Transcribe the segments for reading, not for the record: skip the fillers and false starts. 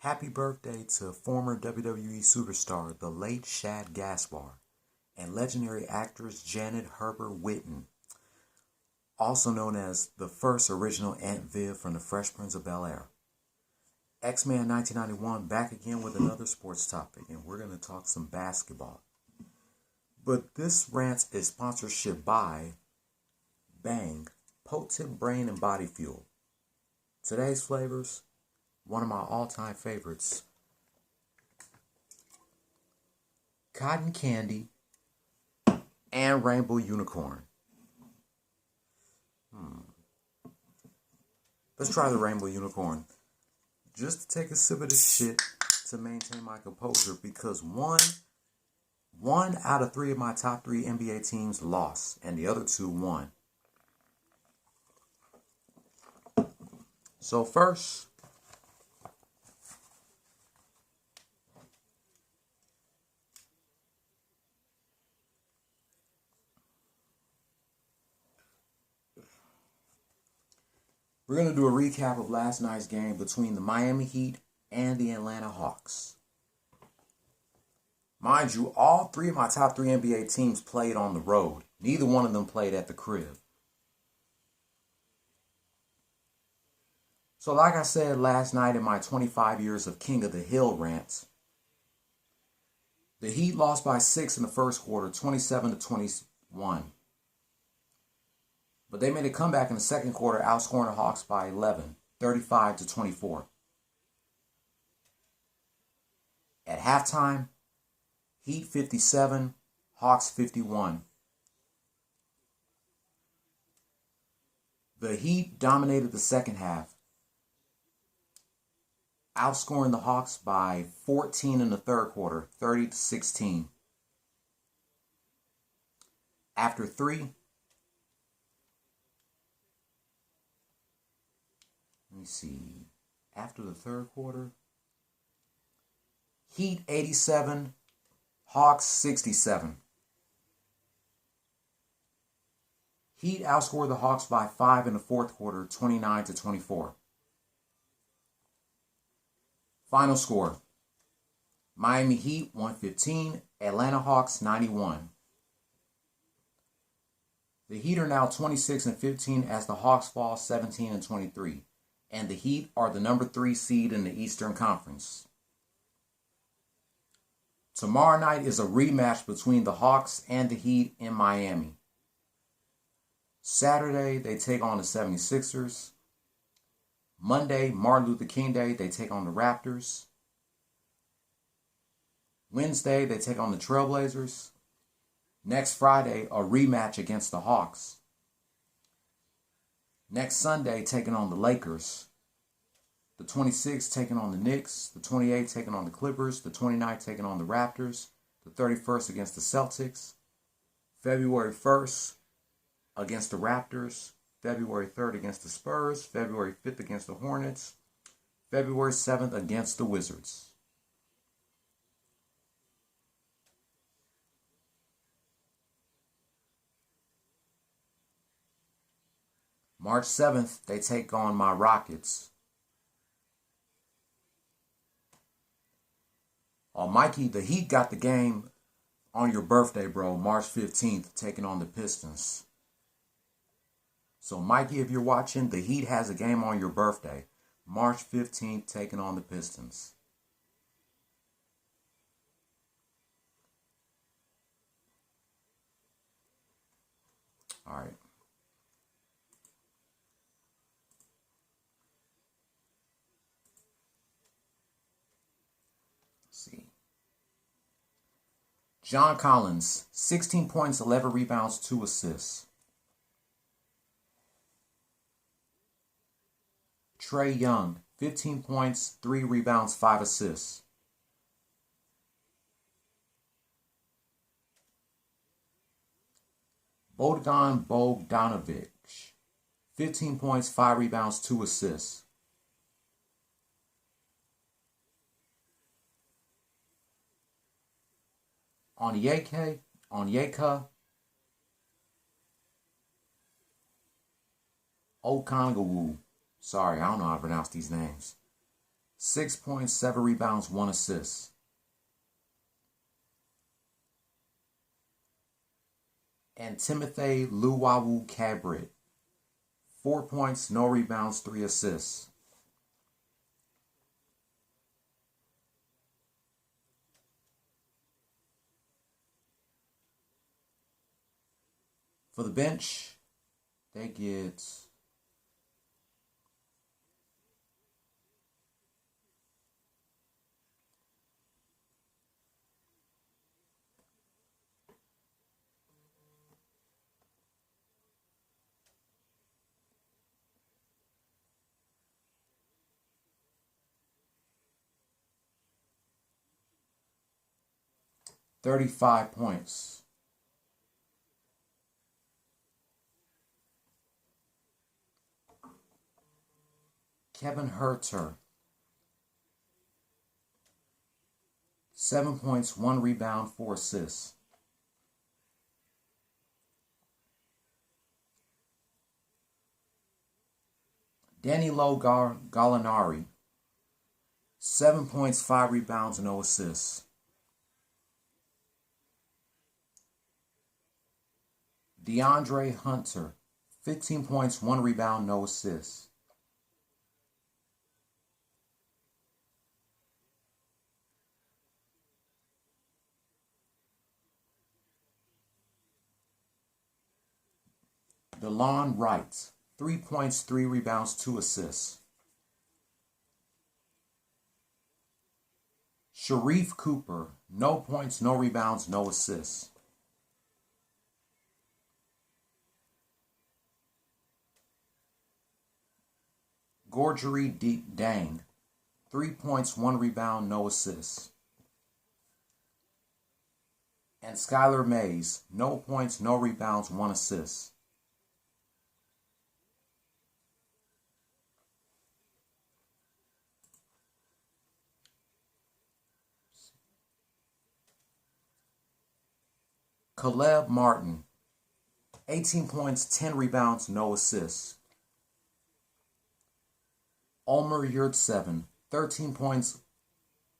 Happy birthday to former WWE superstar, the late Shad Gaspar, and legendary actress Janet Herbert Witten, also known as the first original Aunt Viv from The Fresh Prince of Bel-Air. X-Men 1991 back again with another sports topic, and we're going to talk some basketball. But this rant is sponsorship by Bang, Potent Brain and Body Fuel. Today's flavors, one of my all-time favorites, cotton candy and rainbow unicorn. Let's try the rainbow unicorn. Just to take a sip of this shit to maintain my composure, because one out of three of my top three NBA teams lost, and the other two won. So first, we're going to do a recap of last night's game between the Miami Heat and the Atlanta Hawks. Mind you, all three of my top three NBA teams played on the road. Neither one of them played at the crib. So like I said last night in my 25 years of King of the Hill rants, the Heat lost by 6 in the first quarter, 27-21. But they made a comeback in the second quarter, outscoring the Hawks by 11, 35-24. At halftime, Heat 57, Hawks 51. The Heat dominated the second half, outscoring the Hawks by 14 in the third quarter, 30-16. After three, let me see, after the third quarter, Heat 87, Hawks 67. Heat outscored the Hawks by 5 in the fourth quarter, 29-24. Final score, Miami Heat 115, Atlanta Hawks 91. The Heat are now 26-15 as the Hawks fall 17-23. And the Heat are the number 3 seed in the Eastern Conference. Tomorrow night is a rematch between the Hawks and the Heat in Miami. Saturday, they take on the 76ers. Monday, Martin Luther King Day, they take on the Raptors. Wednesday, they take on the Trailblazers. Next Friday, a rematch against the Hawks. Next Sunday, taking on the Lakers. The 26th taking on the Knicks. The 28th taking on the Clippers. The 29th taking on the Raptors. The 31st against the Celtics. February 1st against the Raptors. February 3rd against the Spurs. February 5th against the Hornets. February 7th against the Wizards. March 7th, they take on my Rockets. Mikey, the Heat got the game on your birthday, bro. March 15th, taking on the Pistons. So, Mikey, if you're watching, the Heat has a game on your birthday. March 15th, taking on the Pistons. All right. See. John Collins, 16 points, 11 rebounds, 2 assists. Trae Young, 15 points, 3 rebounds, 5 assists. Bogdan Bogdanovic, 15 points, 5 rebounds, 2 assists. Onyeka, Okongwu. Sorry, I don't know how to pronounce these names. 6 points, 7 rebounds, 1 assist. And Timothy Luwawu Cabrit, 4 points, no rebounds, 3 assists. For the bench, they get $35 points. Kevin Huerter, 7 points, 1 rebound, 4 assists. Danilo Gallinari, 7 points, 5 rebounds, no assists. DeAndre Hunter, 15 points, 1 rebound, no assists. DeLon Wright, 3 points, 3 rebounds, 2 assists. Sharif Cooper, no points, no rebounds, no assists. Gorgery Dang, 3 points, 1 rebound, no assists. And Skylar Mays, no points, no rebounds, 1 assist. Caleb Martin, 18 points, 10 rebounds, no assists. Omer Yurtseven, 13 points,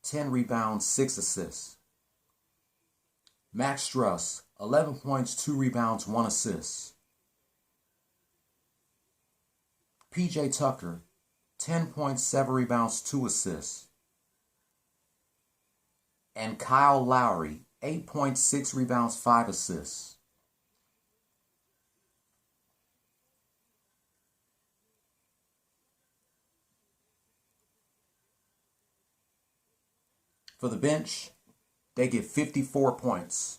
10 rebounds, 6 assists. Max Struss, 11 points, 2 rebounds, 1 assist. PJ Tucker, 10 points, 7 rebounds, 2 assists. And Kyle Lowry, 8 points, 6 rebounds, 5 assists. For the bench, they get 54 points.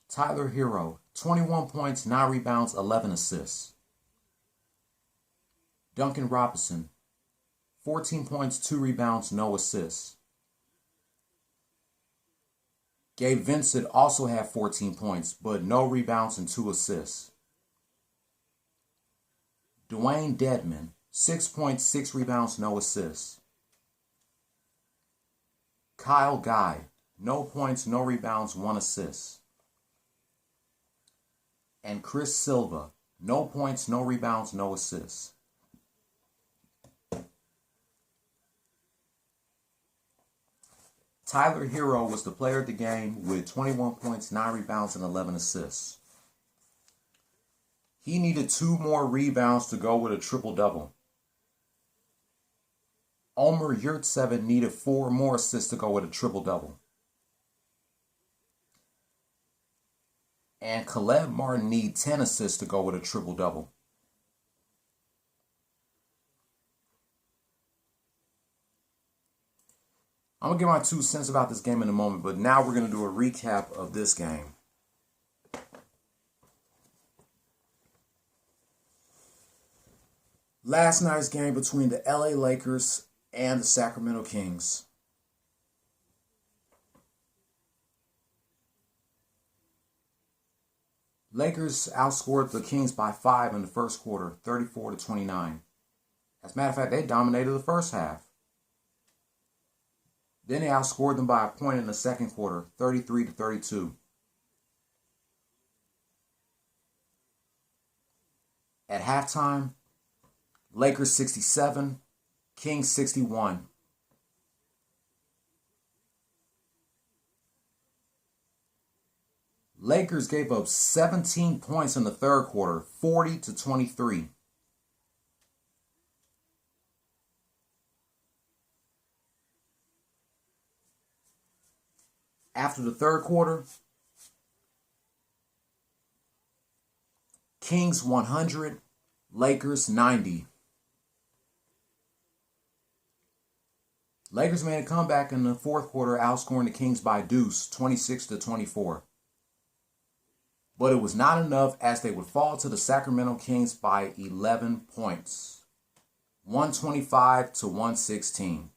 Tyler Hero, 21 points, 9 rebounds, 11 assists. Duncan Robinson, 14 points, 2 rebounds, no assists. Gabe Vincent also had 14 points, but no rebounds and 2 assists. Dwayne Dedman, 6 points, 6 rebounds, no assists. Kyle Guy, no points, no rebounds, 1 assist. And Chris Silva, no points, no rebounds, no assists. Tyler Hero was the player of the game with 21 points, 9 rebounds, and 11 assists. He needed 2 more rebounds to go with a triple-double. Omer Yurtseven needed 4 more assists to go with a triple-double. And Caleb Martin needed 10 assists to go with a triple-double. I'm going to give my 2 cents about this game in a moment, but now we're going to do a recap of this game. Last night's game between the LA Lakers and the Sacramento Kings. Lakers outscored the Kings by 5 in the first quarter, 34-29. As a matter of fact, they dominated the first half. Then they outscored them by a point in the second quarter, 33-32. At halftime, Lakers 67, Kings 61. Lakers gave up 17 points in the third quarter, 40-23. After the third quarter, Kings 100, Lakers 90. Lakers made a comeback in the fourth quarter, outscoring the Kings by deuce, 26-24. But it was not enough, as they would fall to the Sacramento Kings by 11 points, 125-116.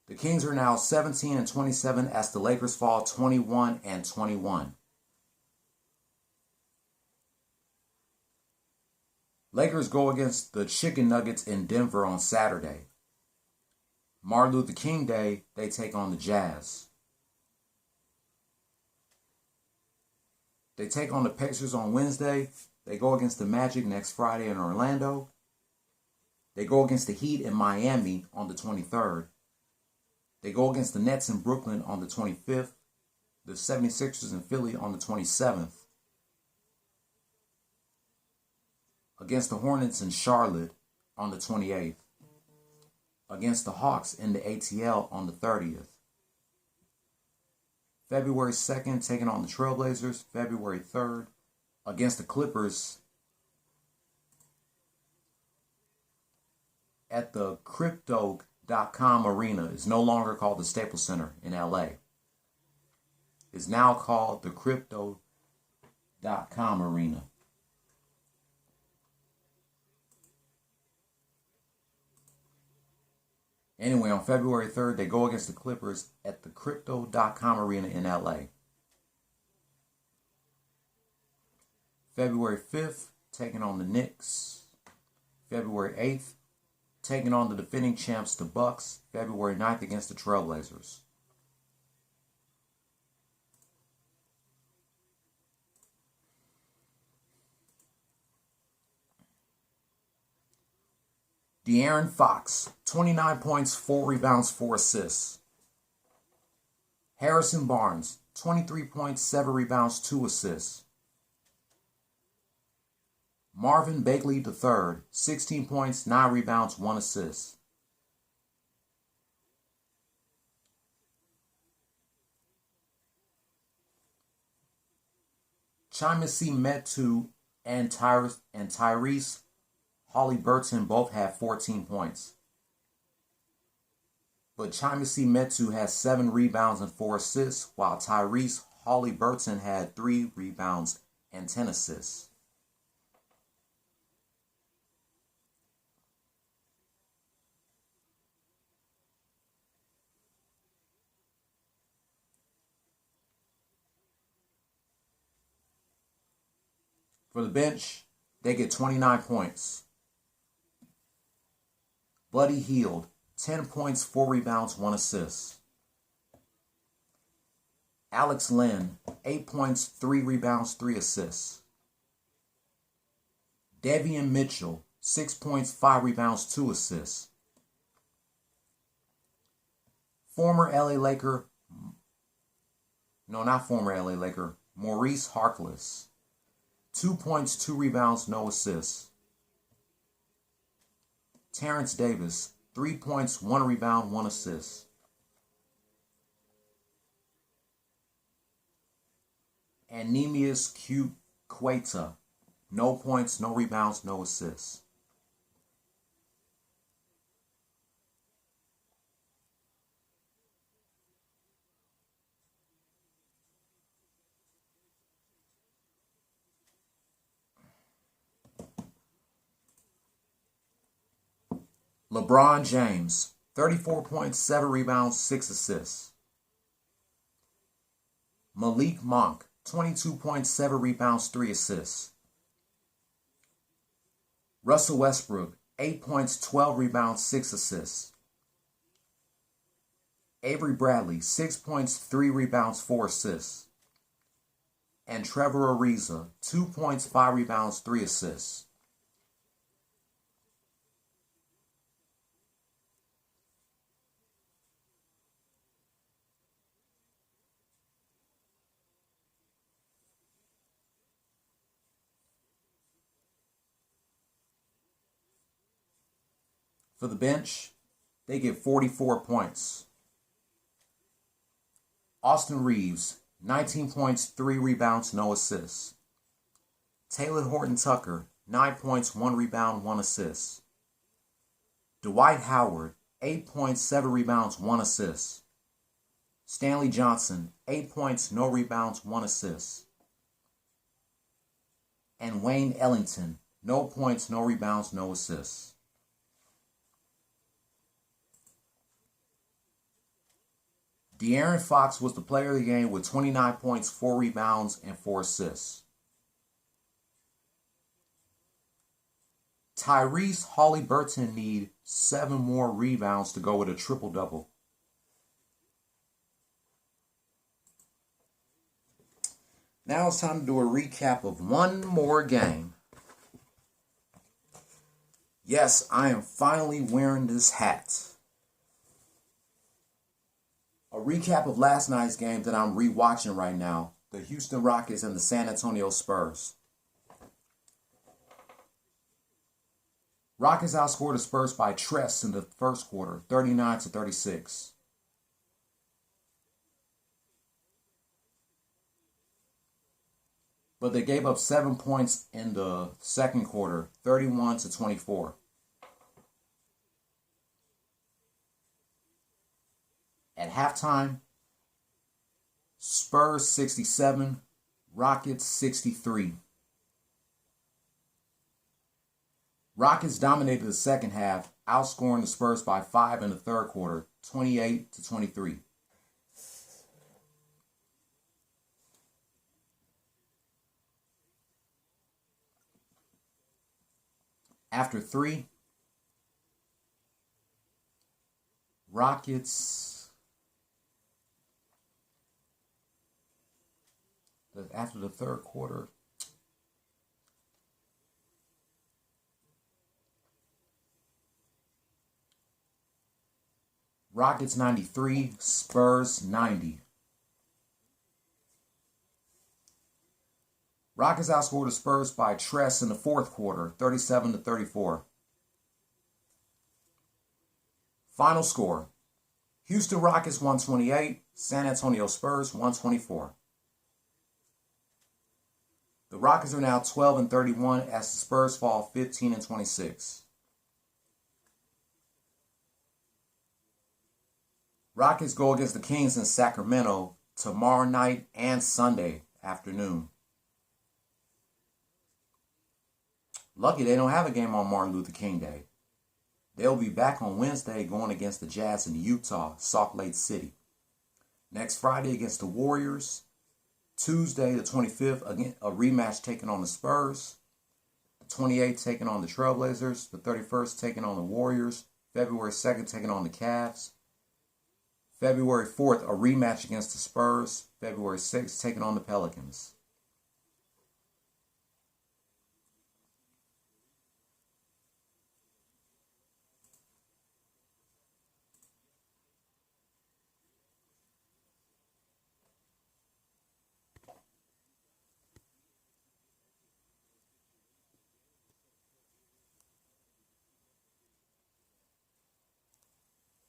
The Kings are now 17-27 as the Lakers fall 21-21. Lakers go against the Chicken Nuggets in Denver on Saturday. Martin Luther King Day, they take on the Jazz. They take on the Pacers on Wednesday. They go against the Magic next Friday in Orlando. They go against the Heat in Miami on the 23rd. They go against the Nets in Brooklyn on the 25th. The 76ers in Philly on the 27th. Against the Hornets in Charlotte on the 28th. Against the Hawks in the ATL on the 30th. February 2nd, taking on the Trailblazers. February 3rd, against the Clippers at the Crypto.com Arena. It's no longer called the Staples Center in LA. It's now called the Crypto.com Arena. Anyway, on February 3rd, they go against the Clippers at the Crypto.com Arena in LA. February 5th, taking on the Knicks. February 8th, taking on the defending champs, the Bucks. February 9th against the Trailblazers. De'Aaron Fox, 29 points, 4 rebounds, 4 assists. Harrison Barnes, 23 points, 7 rebounds, 2 assists. Marvin Bagley III, 16 points, 9 rebounds, 1 assist. Chimezie Metu and Tyrese Haliburton both have 14 points. But Chimezie Metu has 7 rebounds and 4 assists, while Tyrese Haliburton had 3 rebounds and 10 assists. For the bench, they get 29 points. Buddy Hield, 10 points, 4 rebounds, 1 assist. Alex Len, 8 points, 3 rebounds, 3 assists. Davion Mitchell, 6 points, 5 rebounds, 2 assists. Maurice Harkless, 2 points, 2 rebounds, no assists. Terrence Davis, 3 points, 1 rebound, 1 assist. And Neemias Queta, no points, no rebounds, no assists. LeBron James, 34 points, 7 rebounds, 6 assists. Malik Monk, 22 points, 7 rebounds, 3 assists. Russell Westbrook, 8 points, 12 rebounds, 6 assists. Avery Bradley, 6 points, 3 rebounds, 4 assists. And Trevor Ariza, 2 points, 5 rebounds, 3 assists. For the bench, they get 44 points. Austin Reeves, 19 points, 3 rebounds, no assists. Taylor Horton-Tucker, 9 points, 1 rebound, 1 assist. Dwight Howard, 8 points, 7 rebounds, 1 assist. Stanley Johnson, 8 points, no rebounds, 1 assist. And Wayne Ellington, no points, no rebounds, no assists. De'Aaron Fox was the player of the game with 29 points, 4 rebounds, and 4 assists. Tyrese Haliburton need 7 more rebounds to go with a triple-double. Now it's time to do a recap of one more game. Yes, I am finally wearing this hat. A recap of last night's game that I'm rewatching right now. The Houston Rockets and the San Antonio Spurs. Rockets outscored the Spurs by Tress in the first quarter, 39-36. But they gave up 7 points in the second quarter, 31-24. At halftime, Spurs 67, Rockets 63. Rockets dominated the second half, outscoring the Spurs by 5 in the third quarter, 28-23. After 3, after the third quarter, Rockets 93, Spurs 90. Rockets outscored the Spurs by Tress in the fourth quarter, 37-34. Final score, Houston Rockets 128, San Antonio Spurs 124. The Rockets are now 12-31 as the Spurs fall 15-26. Rockets go against the Kings in Sacramento tomorrow night and Sunday afternoon. Lucky they don't have a game on Martin Luther King Day. They'll be back on Wednesday going against the Jazz in Utah, Salt Lake City. Next Friday against the Warriors. Tuesday the 25th, again, a rematch taking on the Spurs. The 28th taking on the Trailblazers. The 31st taking on the Warriors. February 2nd taking on the Cavs. February 4th, a rematch against the Spurs. February 6th taking on the Pelicans.